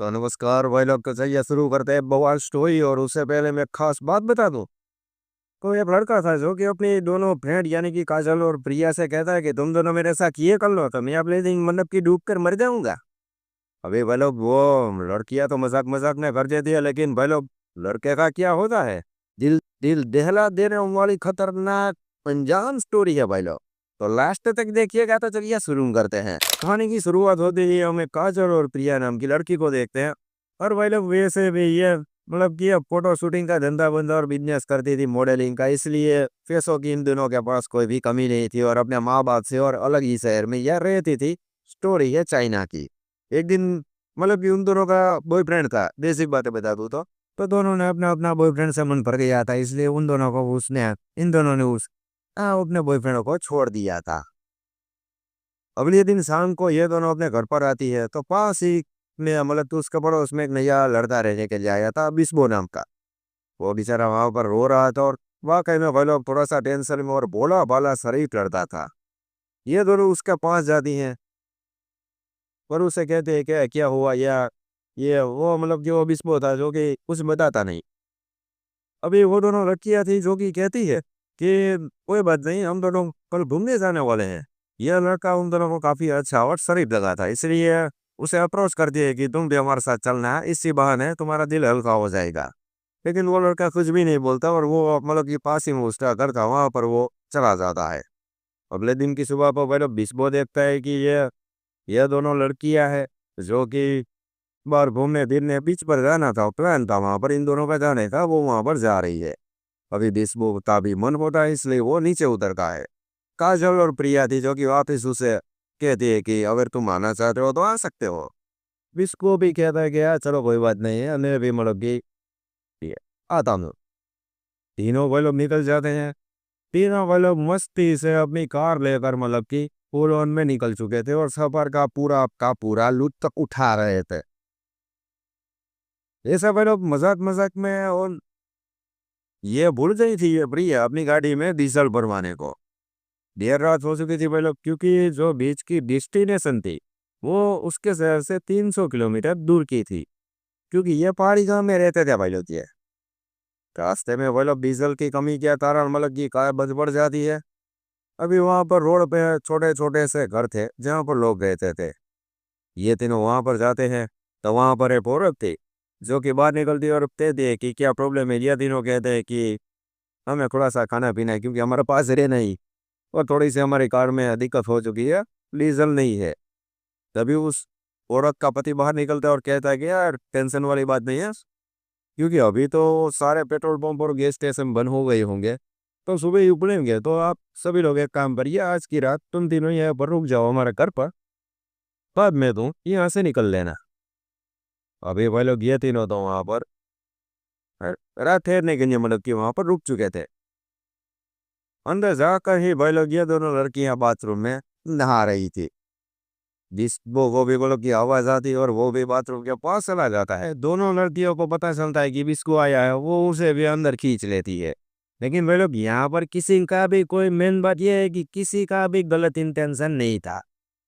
तो नमस्कार भाई लोग, तो चलिए शुरू करते हैं बवाल स्टोरी। और उससे पहले मैं खास बात बता दूं। तो एक लड़का था जो कि अपनी दोनों फ्रेंड यानी कि काजल और प्रिया से कहता है कि तुम दोनों मेरे साथ ये कर लो तो मैं अगले दिन मतलब कि डूब कर मर जाऊंगा। अभी भाई लोग वो लड़कियां तो मजाक मजाक में कर देती है, लेकिन भाई लोग लड़के का क्या होता है, दिल दिल दहला देने वाली खतरनाक अनजान स्टोरी है भाई लोग। तो लास्ट तक देखिएगा। तो चलिए शुरू करते हैं। कहानी की शुरुआत होती ही हमें काजल और प्रिया नाम की लड़की को देखते हैं। और भाई लोग वैसे भी ये मतलब कि ये फोटो शूटिंग का धंधा बंदा और बिजनेस करती थी मॉडलिंग का, इसलिए पैसों की इन दिनों के पास कोई भी कमी नहीं थी और अपने माँ बाप से और अलग ही शहर में यह रहती थी। स्टोरी है चाइना की। एक दिन मतलब कि उन दोनों का बॉयफ्रेंड था, बेसिक बातें बता दूं तो दोनों ने अपना अपना बॉयफ्रेंड से मन भर गया था, इसलिए उन दोनों को उसने इन दोनों ने अपने बॉयफ्रेंड को छोड़ दिया था। अगले दिन शाम को ये दोनों अपने घर पर आती है तो पास ही में मतलब तो उसका पड़ोस में एक नया लड़का रहने के लिए आया था, बिस्बो नाम का। वो बेचारा वहां पर रो रहा था और वाकई में भाई लोग थोड़ा सा टेंशन में और भोला भाला शरीफ लड़ता था। ये दोनों उसके पास जाती हैं और उसे कहते हैं कि क्या हुआ, या ये वो मतलब जो बिस्बो था जो कि कुछ बताता नहीं। अभी वो दोनों लड़कियां थी जो कि कहती है कि कोई बात नहीं, हम दोनों कल घूमने जाने वाले हैं। यह लड़का उन दोनों को काफी अच्छा और शरीफ लगा था, इसलिए उसे अप्रोच कर दिए कि तुम भी हमारे साथ चलना है, इसी बहाने तुम्हारा दिल हल्का हो जाएगा। लेकिन वो लड़का कुछ भी नहीं बोलता और वो मतलब कि पास ही में उसका घर था, वहां पर वो चला जाता है। अगले दिन की सुबह पर पहले बिस्बो देखता है कि ये दोनों लड़कियां हैं जो कि बाहर घूमने फिरने बीच पर जाना था, प्लान था वहां पर इन दोनों का जाने का, वो वहां पर जा रही है। अभी बिस्बो का भी मन होता है, इसलिए वो नीचे उतरता है। काजल और प्रिया थी जो कि वापस उसे कहती है कि अगर तुम आना चाहते हो तो आ सकते हो। बिस्को भी कहता है कि यार चलो कोई बात नहीं है, मैं भी मतलब कि आता हूँ। तीनों वो लोग निकल जाते हैं। तीनों वो लोग मस्ती से अपनी कार लेकर मतलब कि फुल ऑन में निकल चुके थे और सफर का पूरा लुत्फ उठा रहे थे। ये सब वो लोग मजाक मजाक में और ये भूल गई थी ये प्रिया अपनी गाड़ी में डीजल भरवाने को। देर रात हो चुकी थी भाई लोग, क्योंकि जो बीच की डेस्टिनेशन थी वो उसके शहर से 300 किलोमीटर दूर की थी, क्योंकि ये पहाड़ी गांव में रहते थे भाई लोग। ये रास्ते में भाई लोग डीजल की कमी के कारण मतलब की कार बच बढ़ जाती है। अभी वहां पर रोड पे छोटे छोटे से घर थे जहाँ पर लोग रहते थे। ये तीनों वहां पर जाते हैं तो वहां पर एक औरत थी जो कि बाहर निकलती है और कहती है कि क्या प्रॉब्लम है। ये तीनों कहते हैं कि हमें थोड़ा सा खाना पीना है, क्योंकि हमारे पास रहना ही और थोड़ी सी हमारी कार में दिक्कत हो चुकी है, डीजल नहीं है। तभी उस औरत का पति बाहर निकलता है और कहता है कि यार टेंशन वाली बात नहीं है, क्योंकि अभी तो सारे पेट्रोल पंप और गैस स्टेशन बंद हो गए होंगे, तो सुबह ही उपड़ेंगे। तो आप सभी लोग एक काम करिए, आज की रात तुम तीनों यहाँ पर रुक जाओ हमारे घर पर, बाद में तुम यहाँ से निकल लेना। अभी भाई लोग ये तीनों तो वहां पर रात ठहरने के लिए मतलब कि वहां पर रुक चुके थे। अंदर जाकर ही भाई लोग ये दोनों लड़कियां बाथरूम में नहा रही थी। जिस वो भी बोलो की आवाज आती है और वो भी बाथरूम के पास चला जाता है। दोनों लड़कियों को पता चलता है कि बिस्को आया है, वो उसे भी अंदर खींच लेती है। लेकिन भाई लोग यहाँ पर किसी का भी कोई मेन बात यह है कि किसी का भी गलत इंटेंशन नहीं था।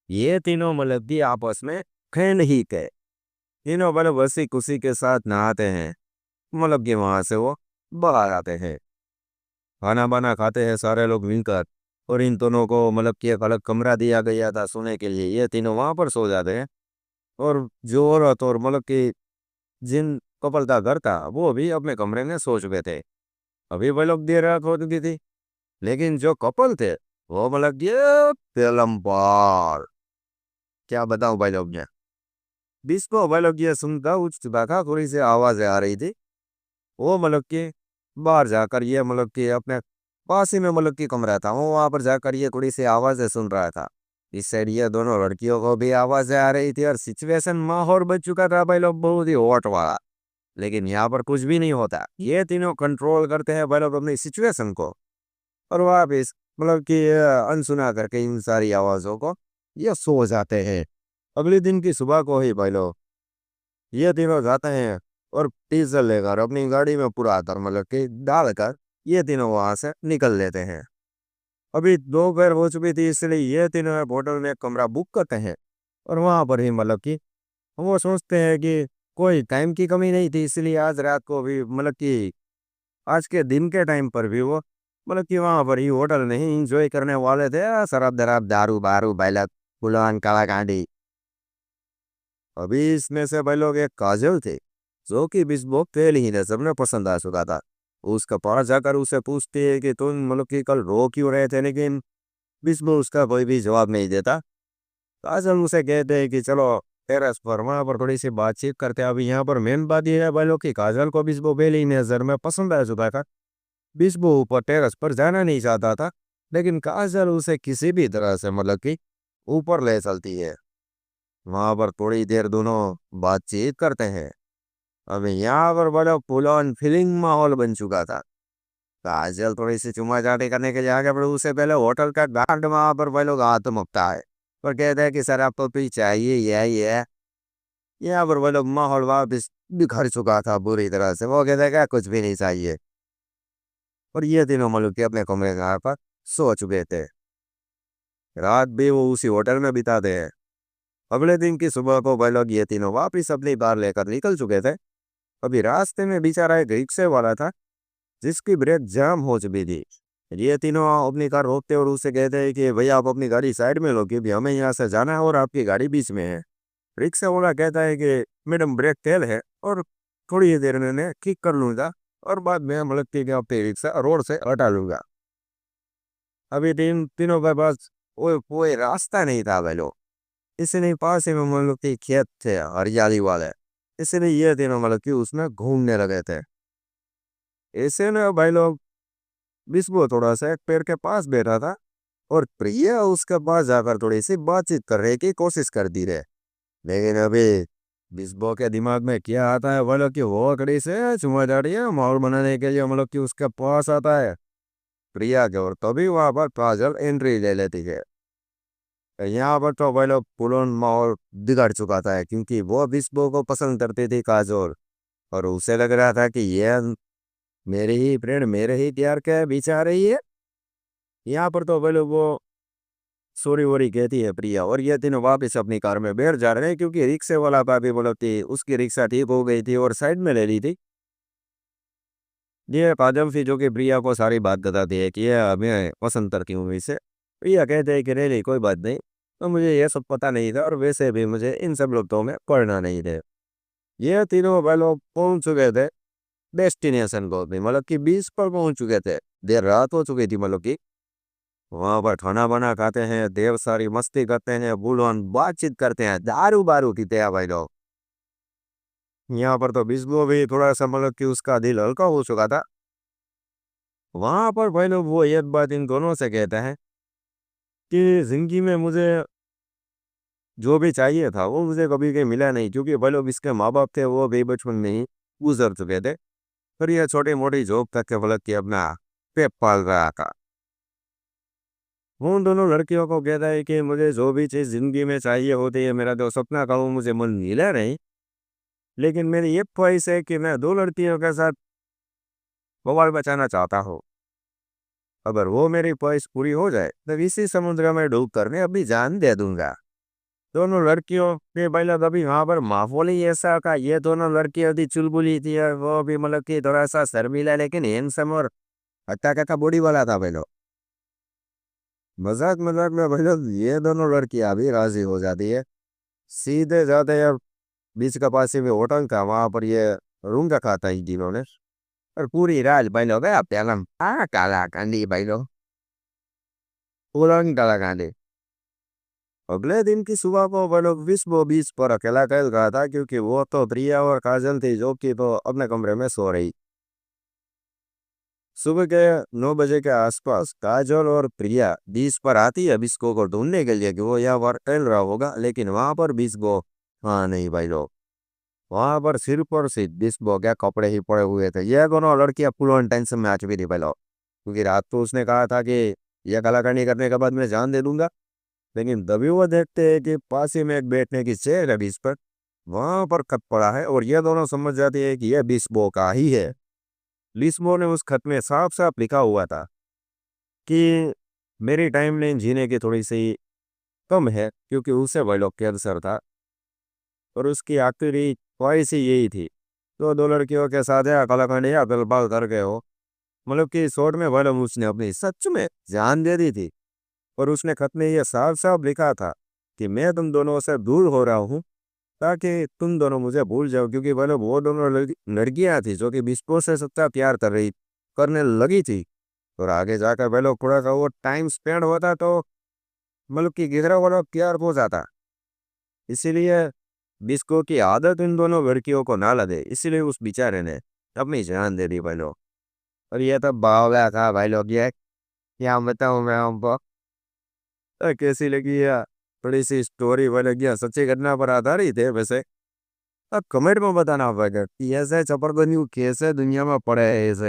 ये तीनों मतलब कि आपस में फ्रेंड ही थे। तीनों मतलब हंसी खुशी के साथ नहाते हैं, मतलब कि वहां से वो बाहर आते हैं, खाना बाना खाते हैं सारे लोग मिलकर। और इन दोनों को मतलब कि एक अलग कमरा दिया गया था सोने के लिए, ये तीनों वहां पर सो जाते हैं। और जो औरत और मतलब कि जिन कपल का घर था वो भी अपने कमरे में सो चुके थे। अभी वो लोग देर रात हो चुकी थी, लेकिन जो कपल थे वो मतलब ये फिल्म पार, क्या बताऊं भाई लोग ने। डिस्को भाई लोग ये सुनता उठ चुका था, थोड़ी सी आवाजें आ रही थी। वो मतलब कि बाहर जाकर ये मतलब कि अपने पास ही में मतलब कि कमरा था, वो वहां पर जाकर ये थोड़ी सी आवाजें सुन रहा था। इस साइड ये दोनों लड़कियों को भी आवाजें आ रही थी और सिचुएशन माहौल बच चुका था भाई लोग बहुत ही हॉट वाला। लेकिन यहाँ पर कुछ भी नहीं होता, ये तीनों कंट्रोल करते हैं भाई लोग अपनी सिचुएशन को। और वापिस मतलब कि अनसुना करके इन सारी आवाजों को ये सो जाते हैं। अगले दिन की सुबह को ही भाई लोग ये तीनों जाते हैं और डीजल लेकर अपनी गाड़ी में पूरा आतर मतलब कि डालकर ये तीनों वहां से निकल लेते हैं। अभी दोपहर हो चुकी थी, इसलिए ये तीनों होटल में एक कमरा बुक करते हैं और वहां पर ही मतलब कि वो सोचते हैं कि कोई टाइम की कमी नहीं थी, इसलिए आज रात को भी मतलब कि आज के दिन के टाइम पर भी वो मतलब कि वहाँ पर ही होटल में ही इंजॉय करने वाले थे। शराब दराब दारू बारू बैलत पुलान काला कांडी। अभी इसमें से भाई लोग एक काजल थे जो कि बिस्बो पहले ही नजर में पसंद आ चुका था। उसका पास जाकर उसे पूछते है कि तुम मतलब कि कल रो क्यों रहे थे, लेकिन बिस्बो उसका कोई भी जवाब नहीं देता। काजल उसे कहते हैं कि चलो टेरेस पर वहाँ पर थोड़ी सी बातचीत करते हैं। अभी यहाँ पर मेन बात यह है भाई लोग कि काजल को बिस्बो पहले ही नजर में पसंद आ चुका था। बिस्बो ऊपर टेरेस पर जाना नहीं चाहता था, लेकिन काजल उसे किसी भी तरह से मतलब कि ऊपर ले चलती है। वहां पर थोड़ी देर दोनों बातचीत करते हैं। अब यहाँ पर बड़ा फुल ऑन फीलिंग माहौल बन चुका था। काजल थोड़ी सी चुमा चाटी करने के लिए आगे बढ़े, उससे पहले होटल का गार्ड वहां पर भाई लोग हाथ मुकता है और कहते हैं कि सर आपको भी चाहिए यही है। यहाँ पर भाई लोग माहौल वापिस बिखर चुका था बुरी तरह से। वो कहते हैं कि कुछ भी नहीं चाहिए। और ये तीनों मतलब कि अपने कमरे के पर सो चुके थे। रात भी वो उसी होटल में बिताते हैं। अगले दिन की सुबह को भाई लोग ये तीनों वापिस अपनी कार लेकर निकल चुके थे। अभी रास्ते में बेचारा एक रिक्शे वाला था जिसकी ब्रेक जाम हो चुकी थी। ये तीनों अपनी कार रोकते और उससे कहते हैं कि भैया आप अपनी गाड़ी साइड में लो, कि भी हमें यहाँ से जाना है और आपकी गाड़ी बीच में है। रिक्शा वाला कहता है कि मैडम ब्रेक फेल है और थोड़ी ही देर में मैं ठीक कर लूँगा और बाद में मतलब कि आपकी रिक्शा रोड से हटा लूँगा। अभी तीनों के पास कोई रास्ता नहीं था भाई लोग। इसलिए पास ही में मतलब कि खेत थे हरियाली वाले, इसलिए ये तीनों मतलब कि उसमें घूमने लगे थे। ऐसे में भाई लोग विष्णु थोड़ा सा एक पेड़ के पास बैठा था और प्रिया उसके पास जाकर थोड़ी सी बातचीत करने की कोशिश करती रहे। लेकिन अभी विष्णु के दिमाग में क्या आता है बोलो कि वो कड़ी से चुमा चाटी है माहौल बनाने के लिए मतलब कि उसके पास आता है प्रिया के, और तभी वहां पर काजल एंट्री ले लेती है। यहाँ पर तो भाई लोग पुलन माहौल बिगड़ चुका था क्योंकि वो विष्णु को पसंद करती थी काजोल, और उसे लग रहा था कि ये मेरे ही फ्रेंड मेरे ही प्यार के बीच आ रही है। यहाँ पर तो भाई लोग वो सॉरी वोरी कहती है प्रिया, और ये तीनों वापस अपनी कार में बैठ जा रहे हैं क्योंकि रिक्शे वाला भाभी बोलो थी उसकी रिक्शा ठीक हो गई थी और साइड में ले ली थी। ये काजल थी जो कि प्रिया को सारी बात बताती है कि ये मैं पसंद करती हूँ इसे। प्रिया कहते हैं कि नहीं कोई बात नहीं, तो मुझे ये सब पता नहीं था और वैसे भी मुझे इन सब लोगों में पढ़ना नहीं थे। ये तीनों भाई लोग पहुंच चुके थे डेस्टिनेशन को भी, मतलब कि बीच पर पहुंच चुके थे। देर रात हो चुकी थी, मतलब कि वहां पर खाना बना खाते हैं, देर सारी मस्ती करते हैं, बुलवान बातचीत करते हैं, दारू बारू पीते हैं भाई लोग। यहाँ पर तो बिस्बो भी थोड़ा सा मतलब कि उसका दिल हल्का हो चुका था। वहां पर भाई लोग वो एक बात इन दोनों से कहते हैं कि जिंदगी में मुझे जो भी चाहिए था वो मुझे कभी कहीं मिला नहीं, क्योंकि भाई लोग इसके माँ बाप थे वो भी बचपन में ही गुजर चुके थे। फिर यह छोटी मोटी जॉब तक के मतलब कि अपना पेट पाल रहा था। वो उन दोनों लड़कियों को कहता है कि मुझे जो भी चीज़ जिंदगी में चाहिए होती है, मेरा जो सपना था वो मुझे मन मिला नहीं, लेकिन मेरी ये ख्वाहिश है कि मैं दो लड़कियों के साथ बवाल बचाना चाहता हूँ। अगर वो मेरी ख्वाहिश पूरी हो जाए तो इसी समुद्र में डूब कर मैं अपनी जान दे दूंगा। दोनों लड़कियों के पहले तभी वहां पर माहौल ही ऐसा का, ये दोनों लड़कियां थी चुलबुली थी और वो भी मतलब कि थोड़ा सा शर्मीला लेकिन हैंडसम और हट्टा कट्टा बॉडी वाला था पहले। मजाक मजाक में भाई लोग ये दोनों लड़कियां भी राजी हो जाती है। सीधे जाते हैं बीच का पास में होटल था, वहां पर ये रूम रखा था इन तीनों ने। और पूरी रात भाई लोग पेलम काला कांडी भाई लोग, पूरा काला कांडी। अगले दिन की सुबह को वो लोग विश्व बीच पर अकेला टहल रहा था क्योंकि वो तो प्रिया और काजल थी जो कि तो अपने कमरे में सो रही। सुबह के 9 बजे के आसपास काजल और प्रिया बीच पर आती है बिस्को को ढूंढने के लिए कि वो यहाँ पर टहल रहा होगा, लेकिन वहां पर बिस्को हाँ नहीं भाई लोग, वहां पर सिर पर सिर्फ बिस्को के कपड़े ही पड़े हुए थे। यह दोनों लड़कियां फुल ऑन टेंशन में आ चुकी थी भाई लोग, क्योंकि रात तो उसने कहा था कि यह कलाकारी करने के बाद मैं जान दे दूंगा। लेकिन तभी वो देखते हैं कि पास ही में एक बैठने की चेयर है बीच पर, वहां पर खत पड़ा है और ये दोनों समझ जाती है कि यह बिस्बो का ही है। लिस्बो ने उस खत में साफ साफ लिखा हुआ था कि मेरी टाइमलाइन जीने की थोड़ी सी कम है क्योंकि उसे वाइल्ड कैंसर था और उसकी आखिरी ख्वाहिश ही यही थी। तो दो लड़कियों के साथ या कलाखंड या गलबाल कर गए हो। मतलब कि शॉर्ट में भले उसने अपनी सच में जान दे दी थी। और उसने खत में ये साफ साफ लिखा था कि मैं तुम दोनों से दूर हो रहा हूँ ताकि तुम दोनों मुझे भूल जाओ, क्योंकि भले वो दोनों लड़कियां थी जो कि बिस्को से सच्चा प्यार करने लगी थी। और आगे जाकर भले थोड़ा सा वो टाइम स्पेंड होता तो मतलब कि गहरा वाला प्यार हो जाता। इसीलिए बिस्को की आदत इन दोनों लड़कियों को ना लगे, इसीलिए उस बेचारे ने अपनी जान दे दी भाई लोग। और ये तो बावला था भाई लोग, ये क्या बताऊं मैं हमको। कैसी लगी यार, थोड़ी सी स्टोरी वाले क्या सच्ची घटना पर आधारित है वैसे। अब कमेंट में बताना पड़ेगा कि ऐसे चपर बनी कैसे दुनिया में पड़े हैं ऐसे।